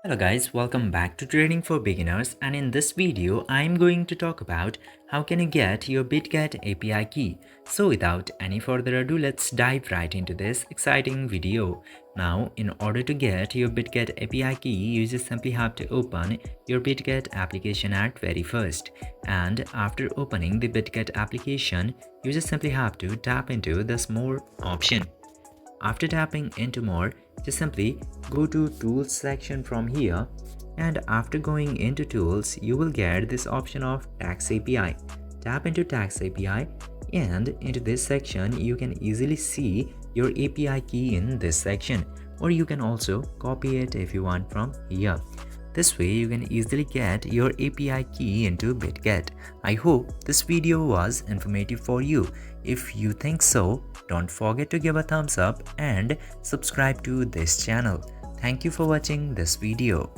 Hello guys, welcome back to Trading for Beginners, and in this video I'm going to talk about how can you get your Bitget API key. So without any further ado, let's dive right into this exciting video. Now in order to get your Bitget API key, you just simply have to open your Bitget application at very first, and after opening the Bitget application, you just simply have to tap into this more option. After tapping into more, just simply go to tools section from here, and after going into tools, you will get this option of tax API. Tap into tax API, and into this section you can easily see your API key in this section, or you can also copy it if you want from here. This way you can easily get your API key into Bitget. I hope this video was informative for you. If you think so, don't forget to give a thumbs up and subscribe to this channel. Thank you for watching this video.